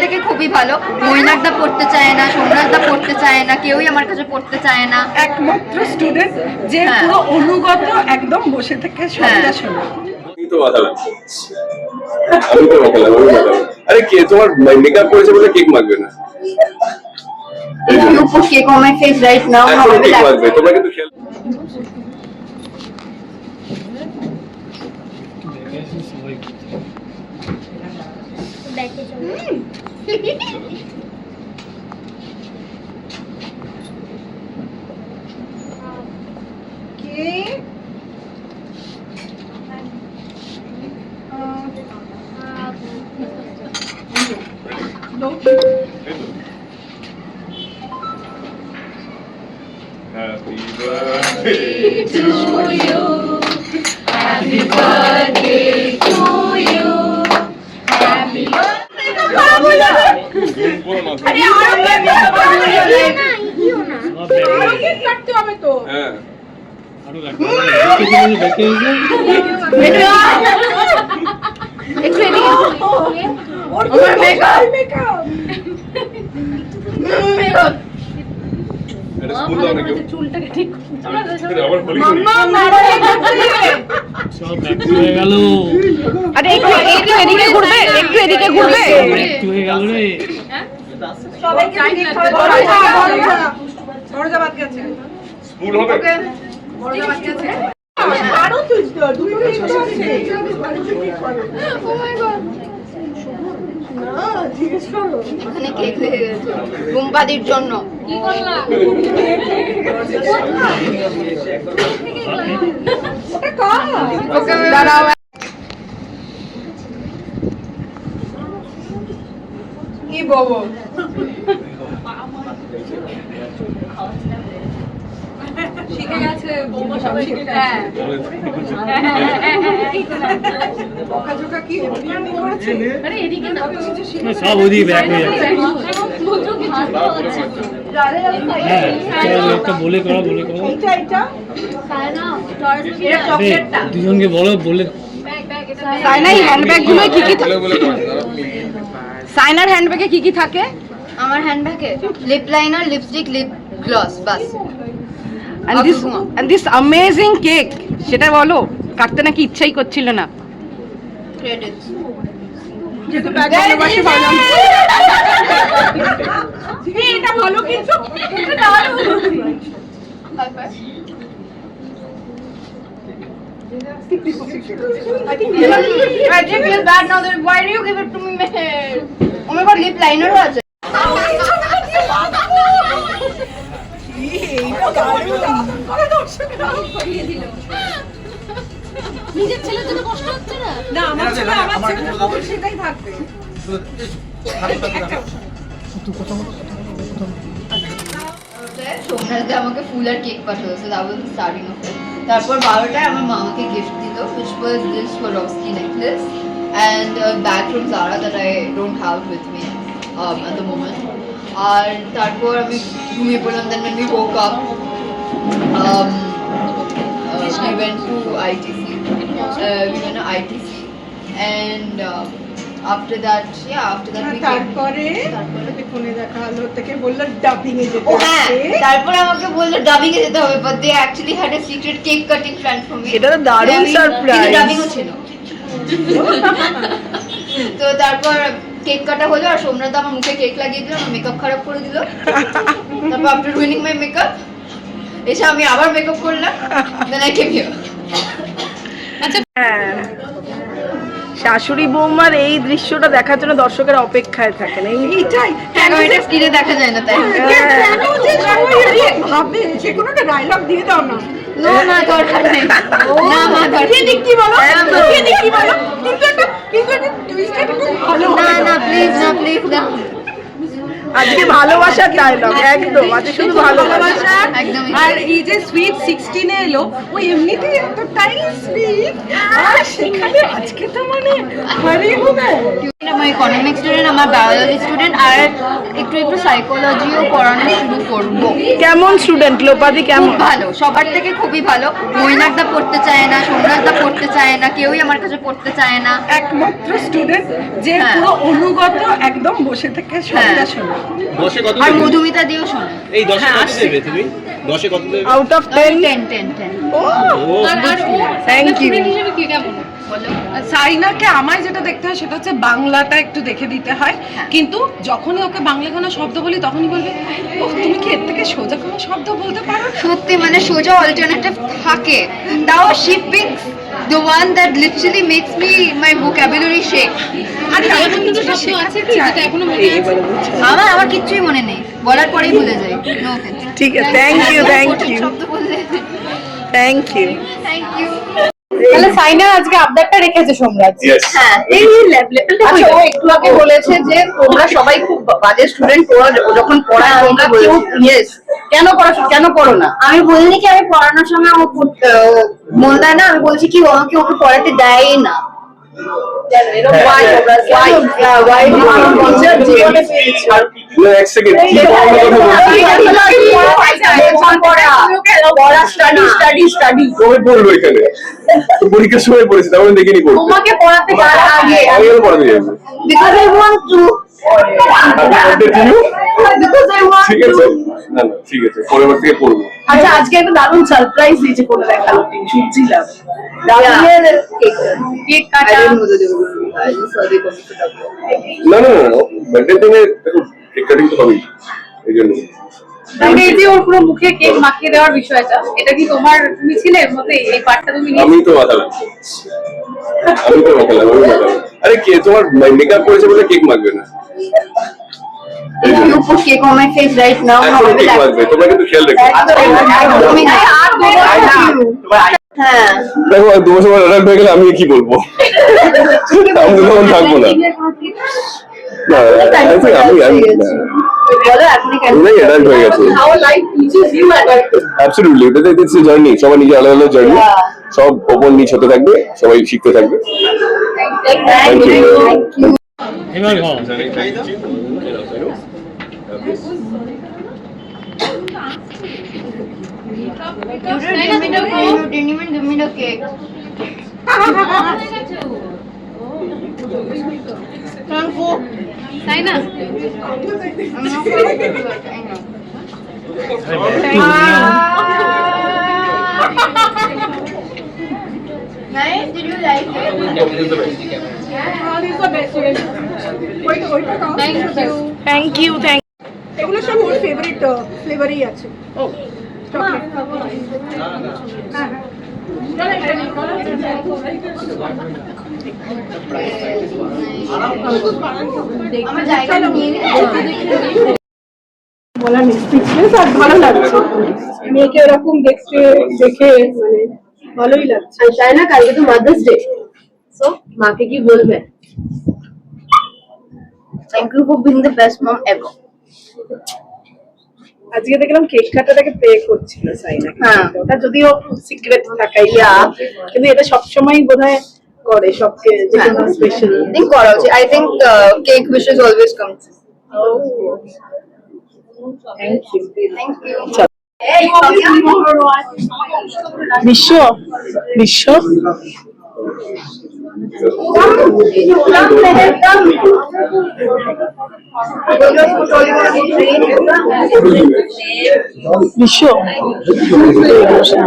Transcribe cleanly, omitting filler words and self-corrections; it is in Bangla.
থেকে খুবই ভালো। মৈনাকদা পড়তে চায় না, সোমনাথদা পড়তে চায় না, কেউই আমার কাছে পড়তে চায় না। একমাত্র স্টুডেন্ট যে পুরো অনুগত, একদম বসে থেকে সবটা শোনে। আমি তো মাখালাম। আরে কে তোমার মেকআপ করেছে বলে কেক মাখবে না? You put cake on my face right now. How will cake that? মাখবে তোমরা কিন্তু খেয়াল Happy birthday to you. Happy birthday to you. Happy birthday to you. আরে আর কেক কাটতে হবে তো। হ্যাঁ আরো লাগবে দেখে একটু এদিকে ওর মেকআপ এটা স্কুল দাও নাকি চুলটাকে ঠিক আবার হলি সব ব্যাক হয়ে গেল। আরে একটু এদিকে ঘুরবে, একটু এদিকে ঘুরবে। ব্যাক হয়ে গেল রে। সবাইকে কেক খাওয়াবো। বড়জা বাদ গেছে। স্কুল হবে বড়জা বাদ গেছে। আরো তুই দুটো কেক আছে। ও মাই গড না, জিজ্ঞেস করো। ওখানে কেক হয়ে গেছে রুম্পাদির জন্য। কি করলাম? ওটা কার? ওকে দাঁড়াও। কি বাবা? শিখে গেছে বৌমা সব শিখে গেছে। বকাঝকা কি এমনি করেছে? আরে এদিকে না সব ওদিকে ব্যাক হয়ে যাচ্ছে। হ্যাঁ চল একটা বলে করো এটা চকলেটটা দুজনকে বলো বলে। সাইনার হ্যান্ডব্যাগ গুলো কি কি সাইনার হ্যান্ডব্যাগে কি কি থাকে? আমার হ্যান্ডব্যাগে lip liner, lipstick, lip gloss বাস। and this amazing cake সেটা বলো, কাটতে নাকি ইচ্ছাই করছিল না। ক্রেডিটস যেহেতু ব্যাগ ভালোবাসি ভাবলাম এটা ভালো কিন্তু এটা দারুণ। I didn't feel bad now that why do you give it to me man? Oh my god, lip liner আছে। নিজের ছেলের জন্য কষ্ট হচ্ছে না? না আমার ছেলে সেটাই থাকবে। সোমনাথদা আমাকে ফুল আর কেক পাঠালো, so that was the starting of it. তারপর 12টায় আমার মা আমাকে গিফট দিল, which was this Swarovski necklace and a bag from Zara that I don't have with me at the moment. আর তারপর আমি ঘুমিয়ে পড়লাম, then when we woke up we went to ITC. We went to ITC and after that we তারপরে ফোনে দেখা হলো, থেকে বললো ডাবিং এ যেতে ও হ্যাঁ, হবে। তারপরে আমাকে বললো ডাবিং এ যেতে হবে, but they actually had a secret cake cutting plan for me. এটা তো দারুণ surprise। ডাবিংও ছিল। তো তারপর কেক কাটা হলো আর সোমনাথ আমার মুখে কেক লাগিয়ে দিল, আমার মেকআপ খারাপ করে দিল। তারপর আফটার রুইনিং মাই মেকআপ এসে আমি আবার মেকআপ করলাম, দেন আই কেম হিয়ার। হ্যাঁ, শাশুড়ি বৌমার এই দৃশ্যটা দেখার জন্য দর্শকের অপেক্ষায় থাকেন। এইটাই কেন এটা স্ক্রিনে দেখা যায় না তাই? ভাবে যে কোনো একটা ডায়লগ দিয়ে দাও না। না দরকার নেই। না মা দরকার নেই। কি বলো? কি বলো? কিন্তু একটা টুইস্টটা খুব ভালো। না প্লিজ না আজকে ভালোবাসার ডায়লগ একদম, আজকে শুধু ভালোবাসা। একদমই। আর এই যে সুইট 16 এলো, ও এমনিতেই এতটাই সুইট, আর সেখানে আজকে তো মানে হরি হবে। আমার ইকোনমিক্স স্টুডেন্ট, আমার বায়োলজি স্টুডেন্ট, আর একটু একটু সাইকোলজিও পড়ানো শুরু করবো। কেমন স্টুডেন্ট লোপাদি, খুব কেমন? ভালো, সবার থেকে খুবই ভালো। মৈনাকদা পড়তে চায় না, সোমনাথদা পড়তে চায় না, কেউই আমার কাছে পড়তে চায় না। একমাত্র স্টুডেন্ট যে হ্যাঁ। পুরো অনুগত, একদম বসে থেকে সবটা শোনে। 10-এ কত আর দেবে? মধুমিতা দিয়েও শোনে। এই 10-এ কত দেবে তুমি? 10-এ কত দেবে? Out of 10। 10 ও থ্যাংক ইউ। বলো। সাইনাকে আমায় যেটা দেখতে হয় সেটা হচ্ছে বাংলাটা একটু দেখে দিতে হয়, কিন্তু যখনই ওকে বাংলা কোনো শব্দ বলি তখনই বলবে, ও তুমি কি এর থেকে সোজা কোনো শব্দ বলতে পারো? সত্যি মানে সোজা অল্টারনেটিভ থাকে, তাও she picks the one that literally makes me my vocabulary shake. আর এমন কিছু শব্দ আছে কি যেটা এখনো মনে আছে? আমার কিচ্ছুই মনে নেই, বলার পরেই ভুলে যাই। No offence. ঠিক আছে, থ্যাংক ইউ, থ্যাংক ইউ, শব্দ বললে থ্যাংক ইউ। Thank you. তাহলে সাইনা আজকে আবদারটা রেখেছে সোমরাজ। ইয়েস হ্যাঁ, এই লেভেলটা আচ্ছা, ও একটু আগে বলেছে যে তোমরা সবাই খুব বাজে স্টুডেন্ট, যখন পড়ায় তোমরা কেউ ইয়েস কেন করো না? আমি বলিনি কি আমি পড়ানোর সময় ও মন দেয় না, আমি বলছি কি ও আমাকে ওকে পড়াতে দেয় না। এক সেকেন্ড কি কবে পড়লো এখানে? তো পরীক্ষার সময় পড়েছি, তারপরে দেখিনি পড়তে। তোমাকে পড়াতে যাওয়ার আগে আমি কেন পড়াতে যাবো? Because I want to. Happy birthday to you? Because I want ঠিক to. আছে, না না ঠিক আছে, পরের থেকে পড়বো। আচ্ছা, আজকে একটা দারুণ সারপ্রাইজ দিয়েছে করে দেখালো, শুনছিলাম কেক কাটা। না না না, বার্থডে দিনে কেক কাটিং তো হবেই, এই জন্য। এই যে ওর পুরো মুখে কেক মাখিয়ে দেওয়ার বিষয়টা, এটা কি তোমার, তুমি ছিলে এর মধ্যে, এই পার্টটা তুমি আমি তো মাথা লাগবো, আমি মাথা লাগবো। আরে কে তোমার মেকআপ করেছে বলে কেক মাখবে না? If you put cake on my face right now, এখন কেক মাখবে, তোমরা কিন্তু খেয়াল রেখো। একদমই না। হ্যাঁ, দেখো আর 2 বছর পর অ্যাডাল্ট হয়ে গেলে আমি কি বলবো? আমি তো তখন থাকবো না। না, আমি বলো এখনই কেন? আমি অ্যাডাল্ট হয়ে গেছে। অ্যাবসলিউটলি, ইটস এ জার্নি, সবাই নিজে আলাদা আলাদা জার্নি, সব ওপর নিচ হতে থাকবে, সবাই শিখতে থাকবে। Thank you. এবার খাও। You didn't even give me the cake. Thank you. তাই না? I'm not going to do it. I know. Nice. Did you like it? Thank you, thank এগুলো সব ওর ফেভারিট ফ্লেভারই আছে। ও চকলেট। আমার জায়গা নিয়ে নিয়ে বলা নেই, স্পিচলেস। আর ভালো লাগছে মেয়েকে এরকম দেখতে, দেখে মানে ভালোই লাগছে। চাই না, কালকে তো মাদার্স ডে, সো মাকে কি বলবে? Thank you for being the best mom ever. আজকে দেখলাম কেক কাটাটাকে প্রে করছিল সাইনা। হ্যাঁ। ওটা যদিও সিক্রেট থাকাই, কিন্তু এটা সবসময় বোধহয় করে, সবকে যে কোনো স্পেশাল think করা উচিত। I think cake wishes always come true. Thank you. Thank you. বিশ্ব বিশ্ব বিশ্ব ঠিক আছে।